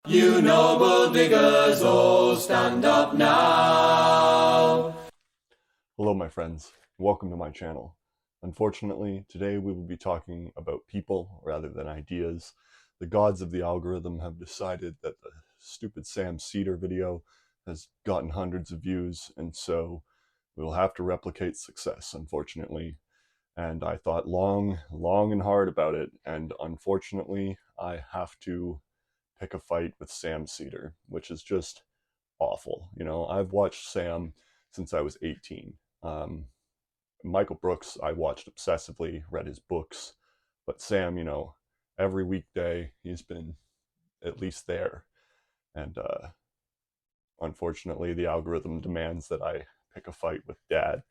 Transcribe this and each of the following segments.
You noble diggers, all stand up now. Hello my friends, welcome to my channel. Unfortunately, today we will be talking about people rather than ideas. The gods of the algorithm have decided that the stupid Sam Seder video has gotten hundreds of views, and so we will have to replicate success, unfortunately. And I thought long and hard about it, and unfortunately I have to pick a fight with Sam Seder, which is just awful. You know, I've watched Sam since I was 18. Michael Brooks, I watched obsessively, read his books, but Sam, you know, every weekday he's been at least there. And unfortunately, the algorithm demands that I pick a fight with Dad.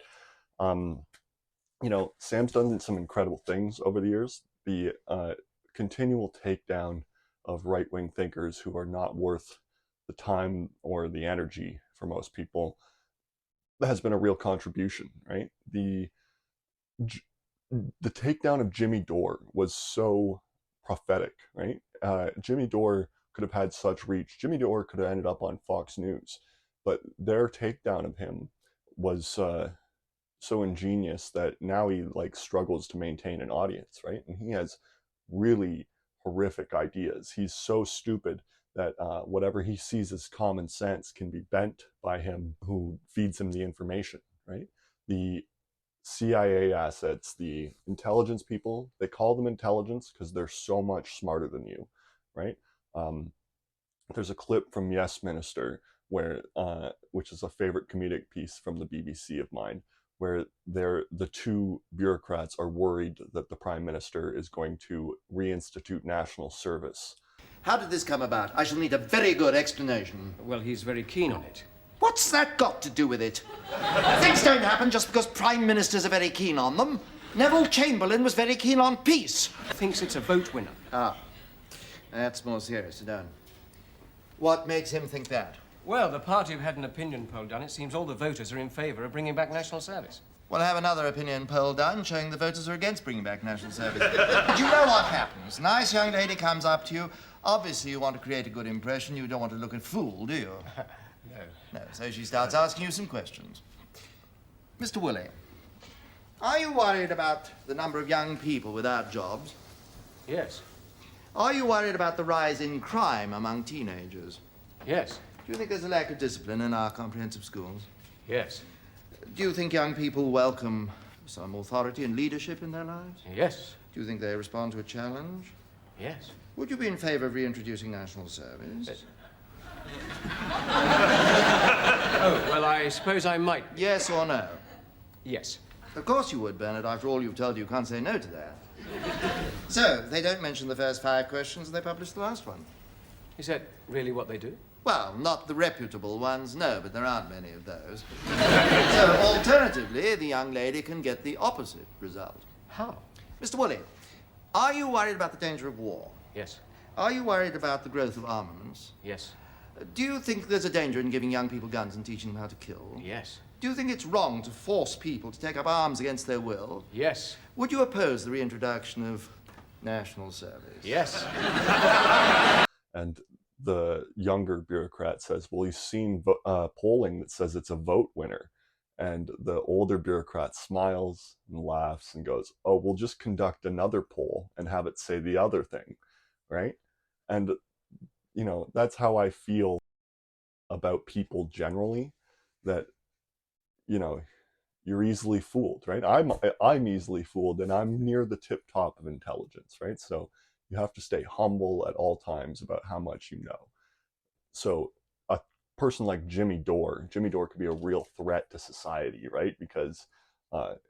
You know, Sam's done some incredible things over the years. The continual takedown of right-wing thinkers who are not worth the time or the energy for most people has been a real contribution, right? The takedown of Jimmy Dore was so prophetic, right? Jimmy Dore could have had such reach. Jimmy Dore could have ended up on Fox News, but their takedown of him was so ingenious that now he struggles to maintain an audience, right? And he has really horrific ideas. He's so stupid that whatever he sees as common sense can be bent by him who feeds him the information, right? The CIA assets, the intelligence people, they call them intelligence because they're so much smarter than you, right? There's a clip from Yes Minister where, which is a favorite comedic piece from the BBC of mine, where the two bureaucrats are worried that the Prime Minister is going to reinstitute national service. How did this come about? I shall need a very good explanation. Well, he's very keen on it. What's that got to do with it? Things don't happen just because Prime Ministers are very keen on them. Neville Chamberlain was very keen on peace. Thinks it's a vote winner. Ah, that's more serious. Sit down. What makes him think that? Well, the party have had an opinion poll done. It seems all the voters are in favour of bringing back national service. Well, have another opinion poll done showing the voters are against bringing back national service. But you know what happens. A nice young lady comes up to you. Obviously, you want to create a good impression. You don't want to look a fool, do you? No. No, so she starts asking you some questions. Mr. Woolley, are you worried about the number of young people without jobs? Yes. Are you worried about the rise in crime among teenagers? Yes. Do you think there's a lack of discipline in our comprehensive schools? Yes. Do you think young people welcome some authority and leadership in their lives? Yes. Do you think they respond to a challenge? Yes. Would you be in favor of reintroducing national service? Yes. Oh, well, I suppose I might. Yes or no? Yes. Of course you would, Bernard. After all you've told you can't say no to that. So, they don't mention the first 5 questions and they publish the last one. Is that really what they do? Well, not the reputable ones, no, but there aren't many of those. So, alternatively, the young lady can get the opposite result. How? Mr. Woolley, are you worried about the danger of war? Yes. Are you worried about the growth of armaments? Yes. Do you think there's a danger in giving young people guns and teaching them how to kill? Yes. Do you think it's wrong to force people to take up arms against their will? Yes. Would you oppose the reintroduction of national service? Yes. And the younger bureaucrat says, well, he's seen polling that says it's a vote winner. And the older bureaucrat smiles and laughs and goes, oh, we'll just conduct another poll and have it say the other thing, right? And, you know, that's how I feel about people generally, that, you know, you're easily fooled, right? I'm easily fooled, and I'm near the tip top of intelligence, right? So you have to stay humble at all times about how much you know. So a person like Jimmy Dore could be a real threat to society, right? Because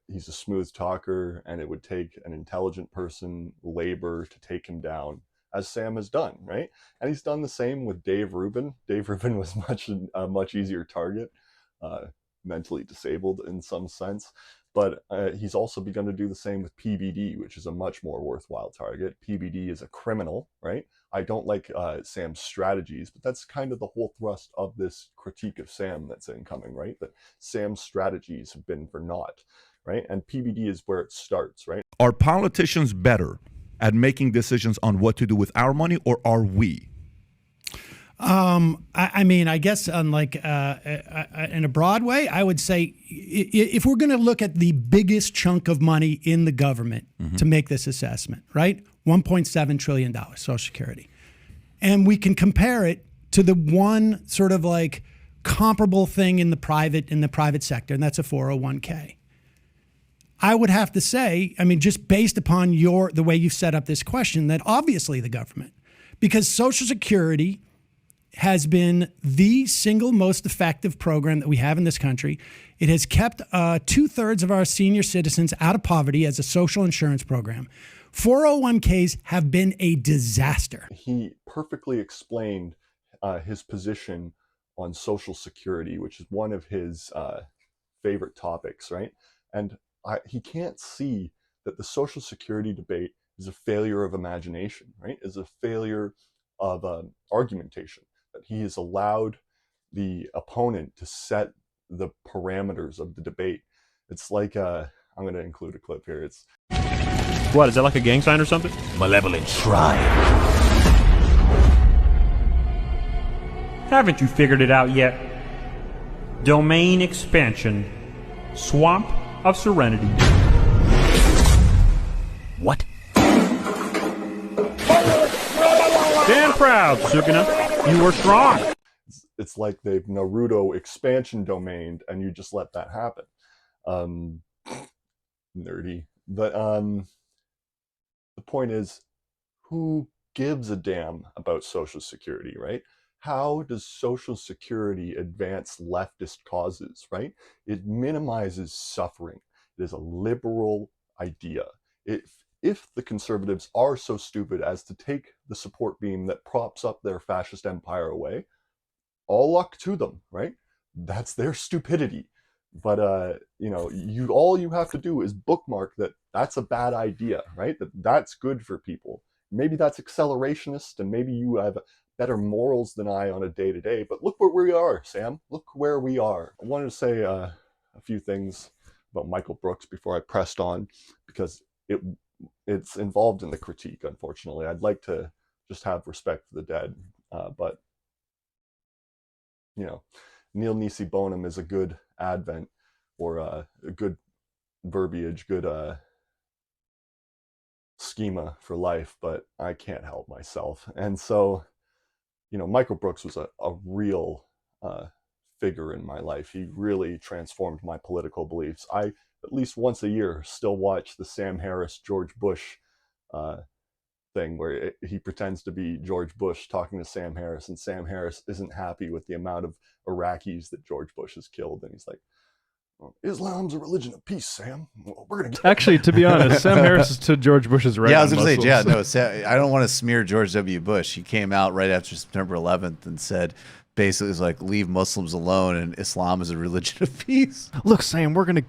he's a smooth talker, and it would take an intelligent person, labor, to take him down, as Sam has done, right? And he's done the same with Dave Rubin. Dave Rubin was a much easier target, mentally disabled in some sense. But he's also begun to do the same with PBD, which is a much more worthwhile target. PBD is a criminal, right? I don't like Sam's strategies, but that's kind of the whole thrust of this critique of Sam that's incoming, right? That Sam's strategies have been for naught, right? And PBD is where it starts, right? Are politicians better at making decisions on what to do with our money, or are we? I mean, I guess unlike in a broad way, I would say if we're going to look at the biggest chunk of money in the government to make this assessment, right? $1.7 trillion, Social Security. And we can compare it to the one sort of like comparable thing in the private sector, and that's a 401k. I would have to say, I mean, just based upon the way you've set up this question, that obviously the government, because Social Security has been the single most effective program that we have in this country. It has kept 2/3 of our senior citizens out of poverty as a social insurance program. 401ks have been a disaster. He perfectly explained his position on Social Security, which is one of his favorite topics, right? And he can't see that the Social Security debate is a failure of imagination, right? Is a failure of argumentation. That he has allowed the opponent to set the parameters of the debate. It's like, I'm going to include a clip here. It's what, is that like a gang sign or something? Malevolent Tribe. Haven't you figured it out yet? Domain expansion. Swamp of Serenity. What? Stand proud, Sukuna. You were strong. It's like they've Naruto expansion domained, and you just let that happen. Nerdy. But the point is, who gives a damn about Social Security, right? How does Social Security advance leftist causes, right? It minimizes suffering. It is a liberal idea. If the conservatives are so stupid as to take the support beam that props up their fascist empire away, all luck to them, right? That's their stupidity. But all you have to do is bookmark that that's a bad idea, right? That's good for people. Maybe that's accelerationist, and maybe you have better morals than I on a day-to-day, but look where we are, Sam. Look where we are. I wanted to say a few things about Michael Brooks before I pressed on, because it's involved in the critique, unfortunately. I'd like to just have respect for the dead, but Neil Nisi Bonum is a good advent, or a good verbiage, good schema for life, but I can't help myself. And so, Michael Brooks was a real figure in my life. He really transformed my political beliefs. I, at least once a year, still watch the Sam Harris, George Bush thing where he pretends to be George Bush talking to Sam Harris, and Sam Harris isn't happy with the amount of Iraqis that George Bush has killed, and he's like, Islam's a religion of peace, Sam. We're gonna Actually, to be honest, Sam Harris is to George Bush's right. Yeah, I was going to say, I don't want to smear George W. Bush. He came out right after September 11th and said, basically, it's like, leave Muslims alone, and Islam is a religion of peace. Look, Sam, we're gonna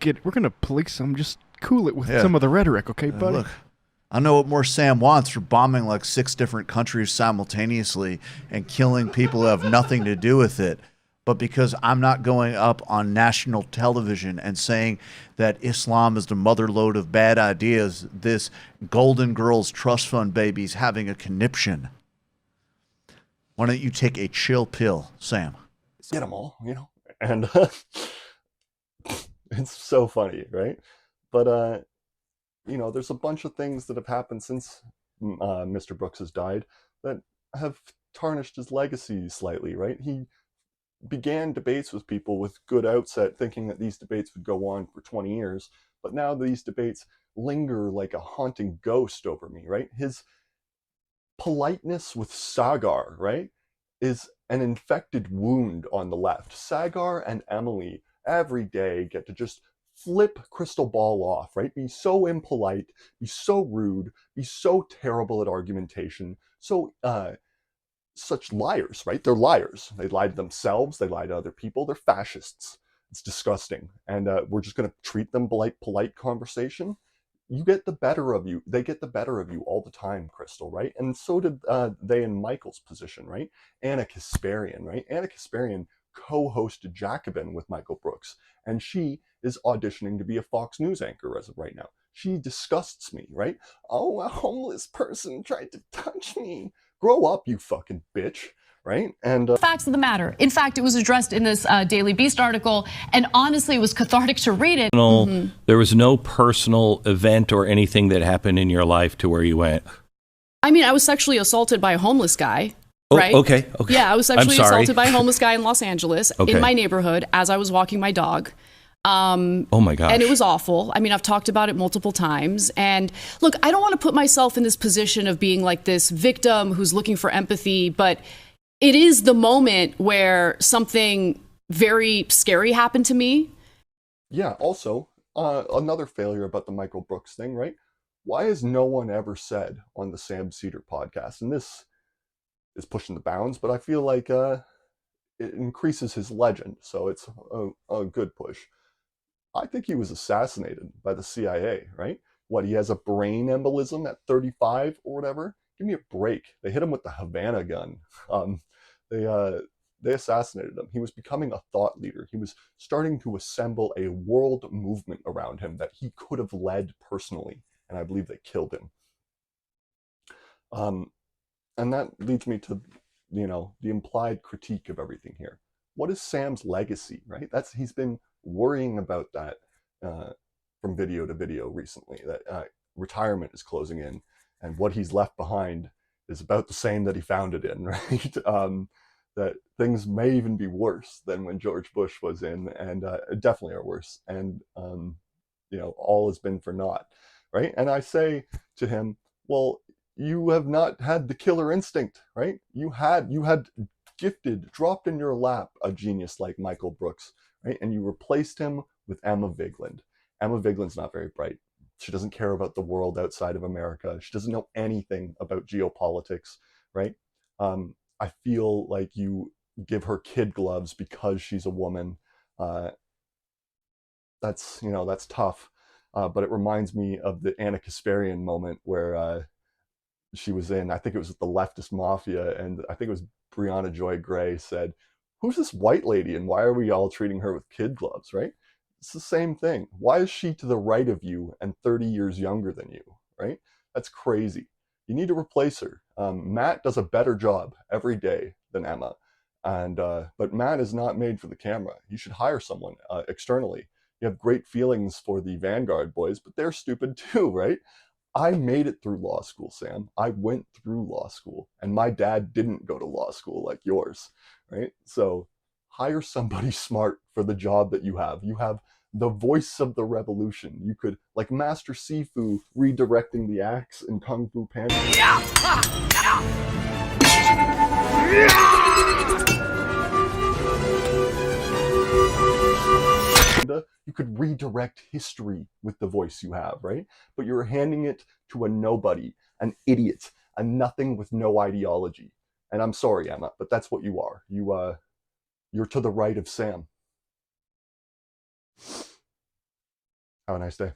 police them. Just cool it with some of the rhetoric, okay, buddy? Look, I know what more Sam wants for bombing like 6 different countries simultaneously and killing people who have nothing to do with it. But because I'm not going up on national television and saying that Islam is the motherlode of bad ideas, this Golden Girls Trust Fund baby's having a conniption. Why don't you take a chill pill, Sam? Get them all, and it's so funny, right? But there's a bunch of things that have happened since Mr. Brooks has died that have tarnished his legacy slightly, right? He began debates with people with good outset, thinking that these debates would go on for 20 years, but now these debates linger like a haunting ghost over me, right? His politeness with Sagar, right, is an infected wound on the left. Sagar and Emily every day get to just flip crystal ball off, right? Be so impolite, be so rude, be so terrible at argumentation, so such liars, right? They're liars. They lie to themselves, they lie to other people, they're fascists. It's disgusting. And we're just going to treat them like polite conversation. You get the better of you. They get the better of you all the time, Crystal, right? And so did they in Michael's position, right? Anna Kasparian, right? Anna Kasparian co-hosted Jacobin with Michael Brooks, and she is auditioning to be a Fox News anchor as of right now. She disgusts me, right? Oh, a homeless person tried to touch me. Grow up, you fucking bitch, right? And Facts of the matter. In fact, it was addressed in this Daily Beast article, and honestly, it was cathartic to read it. There was no personal event or anything that happened in your life to where you went, I mean, I was sexually assaulted by a homeless guy. Right? Okay. Yeah, I was sexually I'm sorry. assaulted by a homeless guy in Los Angeles in my neighborhood as I was walking my dog. Oh my gosh. And it was awful. I mean, I've talked about it multiple times. And look, I don't want to put myself in this position of being like this victim who's looking for empathy, but it is the moment where something very scary happened to me. yeah, also, another failure about the Michael Brooks thing, right? Why has no one ever said on the Sam Seder podcast, and this is pushing the bounds, but I feel like it increases his legend, so it's a good push. I think he was assassinated by the CIA, right? What, he has a brain embolism at 35 or whatever? Give me a break. They hit him with the Havana gun. They assassinated him. He was becoming a thought leader. He was starting to assemble a world movement around him that he could have led personally, and I believe they killed him. And that leads me to, the implied critique of everything here. What is Sam's legacy, right? He's been worrying about that from video to video recently, that retirement is closing in, and what he's left behind is about the same that he found it in, right? That things may even be worse than when George Bush was in, and definitely are worse. And, all has been for naught, right? And I say to him, well, you have not had the killer instinct, right? You had gifted, dropped in your lap a genius like Michael Brooks, right? And you replaced him with Emma Vigeland. Emma Vigeland's not very bright. She doesn't care about the world outside of America. She doesn't know anything about geopolitics, right? I feel like you give her kid gloves because she's a woman. That's tough. But it reminds me of the Anna Kasparian moment where she was in, I think it was the Leftist Mafia, and I think it was Brianna Joy Gray said, who's this white lady and why are we all treating her with kid gloves, right? It's the same thing. Why is she to the right of you and 30 years younger than you, right? That's crazy. You need to replace her. Matt does a better job every day than Emma. And but Matt is not made for the camera. You should hire someone externally. You have great feelings for the Vanguard boys, but they're stupid too, right? I made it through law school, Sam. I went through law school, and my dad didn't go to law school like yours, right? So hire somebody smart for the job that you have. You have the voice of the revolution. You could, like Master Sifu redirecting the axe in Kung Fu Panda. You could redirect history with the voice you have, right? But you're handing it to a nobody, an idiot, a nothing with no ideology. And I'm sorry, Emma, but that's what you are. You're to the right of Sam. Have a nice day.